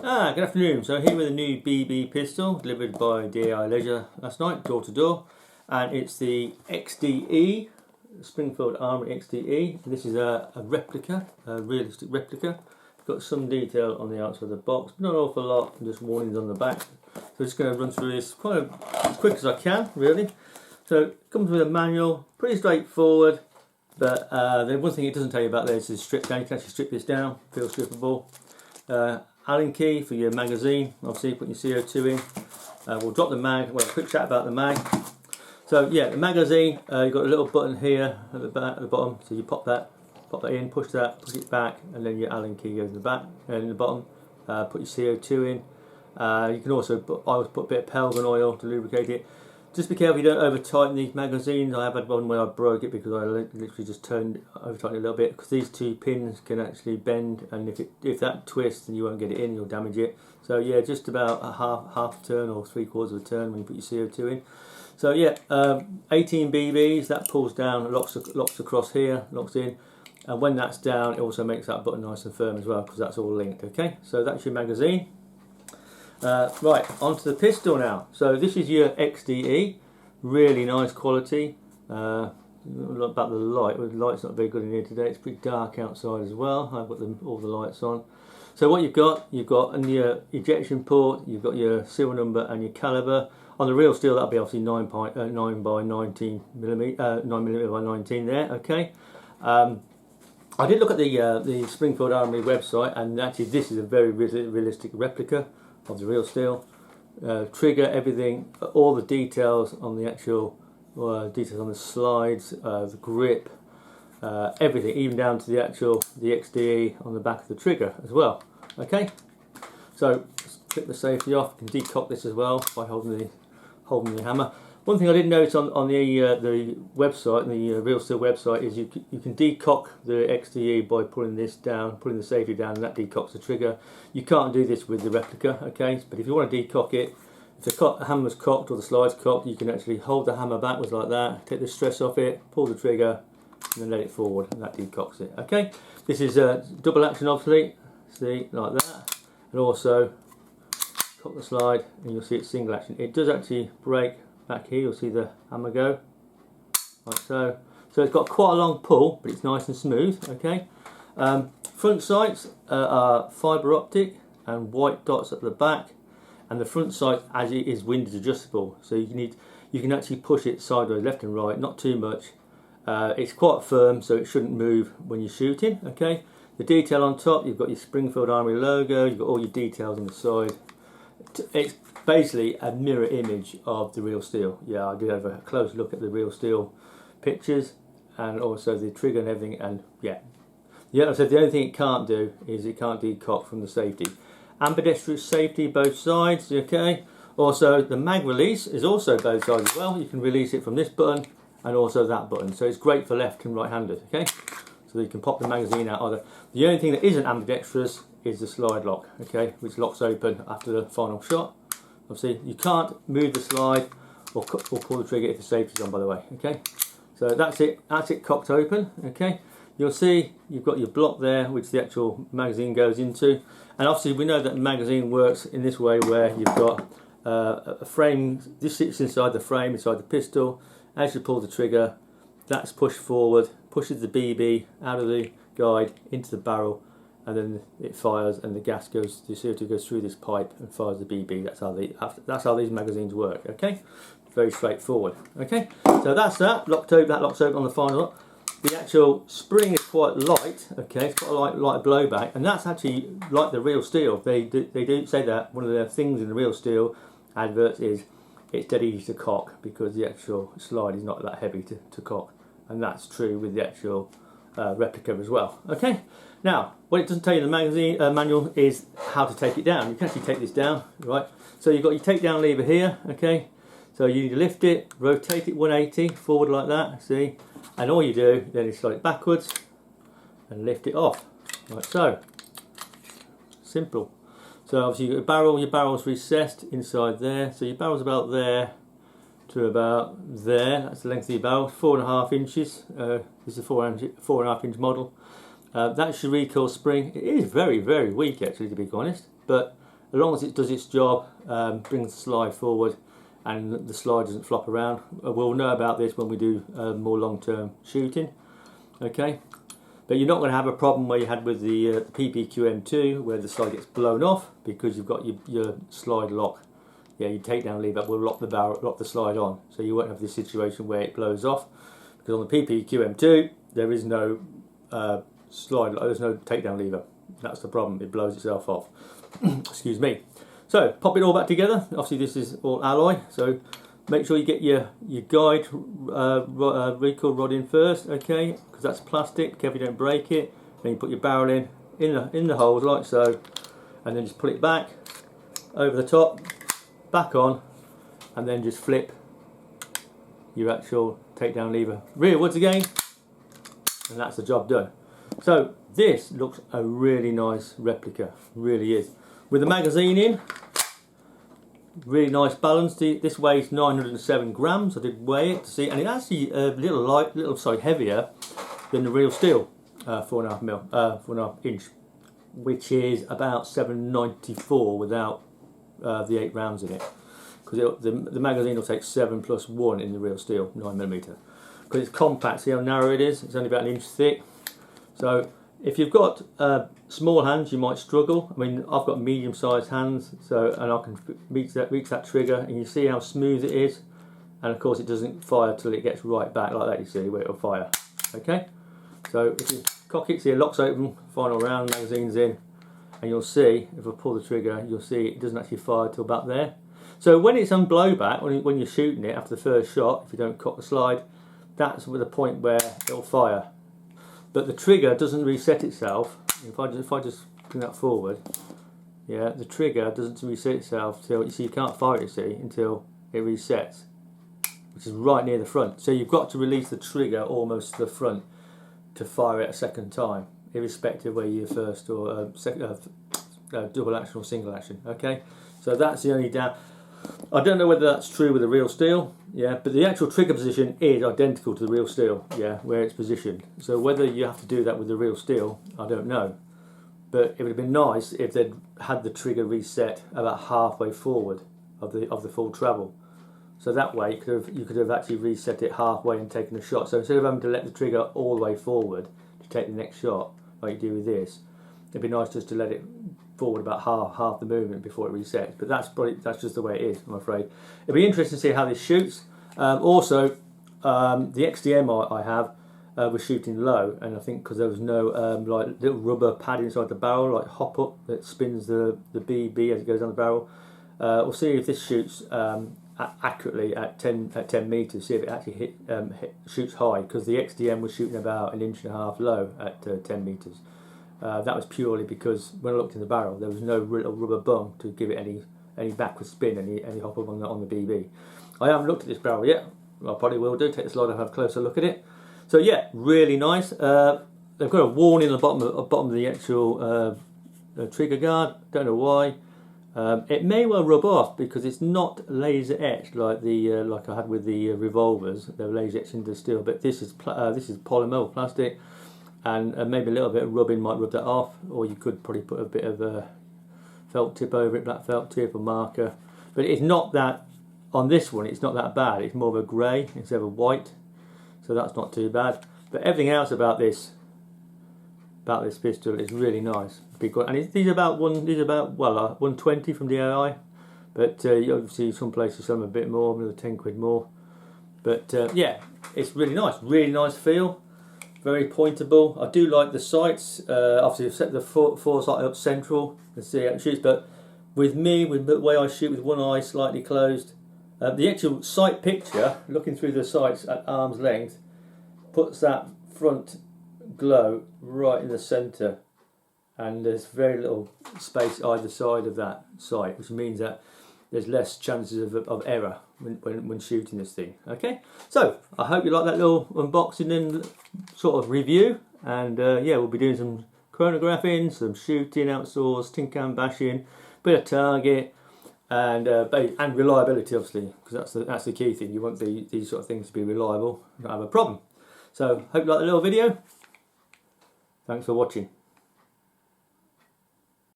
Good afternoon. So here with a new BB pistol delivered by DAI Leisure last night, door to door, and it's the XDE, Springfield Armory XDE. This is a replica, a realistic replica. It's got some detail on the outside of the box, but not an awful lot, and just warnings on the back. So I'm just going to run through this quite as quick as I can, really. So it comes with a manual, pretty straightforward, but the one thing it doesn't tell you about this is strip down. You can actually strip this down, feel strippable. Allen key for your magazine, obviously put your CO2 in. We'll drop the mag, well, a quick chat about the mag. So yeah, the magazine, you've got a little button here at the back, at the bottom, so you pop that in, push it back, and then your Allen key goes in the back, and in the bottom, put your CO2 in. You can also, I always put a bit of Pelgan oil to lubricate it. Just be careful you don't over tighten these magazines. I have had one where I broke it because I literally just over tightened it a little bit, because these two pins can actually bend, and if that twists, then you won't get it in, you'll damage it. So yeah, just about a half a turn or 3/4 of a turn when you put your CO2 in. So yeah, 18 BBs, that pulls down, locks across here, locks in, and when that's down, it also makes that button nice and firm as well, because that's all linked. Okay, so that's your magazine. Right, onto the pistol now. So this is your XDE, really nice quality. About the light, the light's not very good in here today, it's pretty dark outside as well. I've got all the lights on. So what you've got in your ejection port, you've got your serial number and your calibre. On the real steel, that'll be obviously 9 by 19 millimeter, 9mm by 19 there. Okay. I did look at the Springfield Armory website, and actually this is a very realistic replica of the real steel. Trigger, everything, all the details on the actual details on the slides, the grip, everything, even down to the XDE on the back of the trigger as well. Okay, so just click the safety off. You can decock this as well by holding the hammer. One thing I did notice on the website, the Real Steel website, is you can decock the XDE by pulling this down, pulling the safety down, and that decocks the trigger. You can't do this with the replica, okay? But if you want to decock it, if the hammer's cocked or the slide's cocked, you can actually hold the hammer backwards like that, take the stress off it, pull the trigger, and then let it forward, and that decocks it. Okay? This is double action, obviously. See, like that, and also cock the slide, and you'll see it's single action. It does actually break. Back here you'll see the hammer go, like so. So it's got quite a long pull, but it's nice and smooth. Okay. Front sights are fibre optic and white dots at the back, and the front sight as it is wind adjustable, so you can actually push it sideways, left and right, not too much. It's quite firm, so it shouldn't move when you're shooting. Okay. The detail on top, you've got your Springfield Armory logo, you've got all your details on the side. It's basically a mirror image of the real steel. Yeah, I did have a close look at the real steel pictures, and also the trigger and everything, and yeah, so the only thing it can't do is it can't decock from the safety. Ambidextrous safety both sides, okay. Also the mag release is also both sides as well. You can release it from this button and also that button, so it's great for left and right handed. Okay, so you can pop the magazine out either. The only thing that isn't ambidextrous is the slide lock, okay, which locks open after the final shot. Obviously, you can't move the slide or pull the trigger if the safety's on, by the way. Okay, so that's it cocked open. Okay, you'll see you've got your block there, which the actual magazine goes into, and obviously we know that the magazine works in this way, where you've got a frame. This sits inside the frame, inside the pistol. As you pull the trigger, that's pushed forward, pushes the BB out of the guide into the barrel, and then it fires, and the gas goes, the CO2 goes through this pipe and fires the BB. That's how these magazines work. Okay, very straightforward. Okay, so that's that locked open. That locks open on the final lock. The actual spring is quite light. Okay, it's got a light blowback, and that's actually like the real steel. They do say that one of the things in the real steel adverts is it's dead easy to cock, because the actual slide is not that heavy to cock, and that's true with the actual replica as well. Okay, now what it doesn't tell you in the magazine manual is how to take it down. You can actually take this down, right? So you've got your takedown lever here. Okay, so you need to lift it, rotate it 180 forward like that, see, and all you do then is slide it backwards and lift it off, like so. Simple. So obviously your barrel's recessed inside there, so your barrel's about there to about there. That's the length of your barrel, 4.5 inches. This is a 4.5 inch model. That's your recoil spring. It is very, very weak actually, to be honest, but as long as it does its job, brings the slide forward and the slide doesn't flop around. We'll know about this when we do more long-term shooting. Okay, but you're not going to have a problem where you had with the PPQM2 where the slide gets blown off, because you've got your slide lock. Yeah, your takedown lever will lock the barrel, lock the slide on, so you won't have this situation where it blows off. Because on the PPQM2 there is no slide, there's no takedown lever. That's the problem, it blows itself off. Excuse me. So pop it all back together. Obviously this is all alloy, so make sure you get your guide recoil rod in first, okay? Because that's plastic. Careful you don't break it. Then you put your barrel in the holes like so, and then just pull it back over the top, back on, and then just flip your actual takedown lever rearwards again, and that's the job done. So this looks a really nice replica, really is. With the magazine in, really nice balance. This weighs 907 grams. I did weigh it to see, and it's actually a little heavier than the real steel 4.5 inch, which is about 794 without the 8 rounds in it. Because the magazine will take 7 plus 1 in the real steel 9mm. Because it's compact. See how narrow it is? It's only about 1 inch thick. So if you've got small hands, you might struggle. I mean, I've got medium-sized hands, so and I can reach that trigger, and you see how smooth it is. And of course, it doesn't fire till it gets right back like that. You see where it'll fire. Okay. So if you cock it, see it locks open, final round, magazine's in, and you'll see if I pull the trigger, you'll see it doesn't actually fire till about there. So when it's on blowback, when you're shooting it after the first shot, if you don't cock the slide, that's the point where it'll fire. But the trigger doesn't reset itself. If I just bring that forward, yeah, the trigger doesn't reset itself till, you see, you can't fire it, you see, until it resets, which is right near the front. So you've got to release the trigger almost to the front to fire it a second time, irrespective of whether you're first or double action or single action. Okay, so that's the only down. I don't know whether that's true with the real steel, yeah, but the actual trigger position is identical to the real steel, yeah, where it's positioned. So whether you have to do that with the real steel, I don't know. But it would have been nice if they'd had the trigger reset about halfway forward of the full travel. So that way you could have actually reset it halfway and taken a shot. So instead of having to let the trigger all the way forward to take the next shot, like you do with this, it'd be nice just to let it forward about half the movement before it resets. But that's just the way it is, I'm afraid. It'll be interesting to see how this shoots. Also, the XDM I have was shooting low, and I think because there was no like little rubber pad inside the barrel, like hop up that spins the BB as it goes down the barrel. We'll see if this shoots accurately at 10 meters. See if it actually shoots high, because the XDM was shooting about 1.5 inches low at 10 meters. That was purely because when I looked in the barrel, there was no little rubber bung to give it any backward spin, any hop up on the BB. I haven't looked at this barrel yet. I probably will do. Take the slide and have a closer look at it. So yeah, really nice. They've got a warning on the bottom of the actual trigger guard. Don't know why. It may well rub off because it's not laser etched like like I had with the revolvers. They're laser etched into steel, but this is polymer or plastic. And maybe a little bit of rubbing might rub that off, or you could probably put a bit of felt tip over it, black felt tip or marker. But it's not that, on this one, it's not that bad. It's more of a grey instead of a white, so that's not too bad. But everything else about this pistol is really nice. And these are about 120 from DAI, but you obviously some places some a bit more, another 10 quid more. But yeah, it's really nice feel. Very pointable. I do like the sights. Obviously, I've set the foresight up central and see how it shoots. But with the way I shoot with one eye slightly closed, the actual sight picture, looking through the sights at arm's length, puts that front glow right in the centre, and there's very little space either side of that sight, which means that there's less chances of error when shooting this thing. Okay, so I hope you like that little unboxing and sort of review, and yeah, we'll be doing some chronographing, some shooting outdoors, tin can bashing, bit of target, and reliability, obviously, because that's the key thing. You want these sort of things to be reliable, not have a problem. So hope you like the little video. Thanks for watching.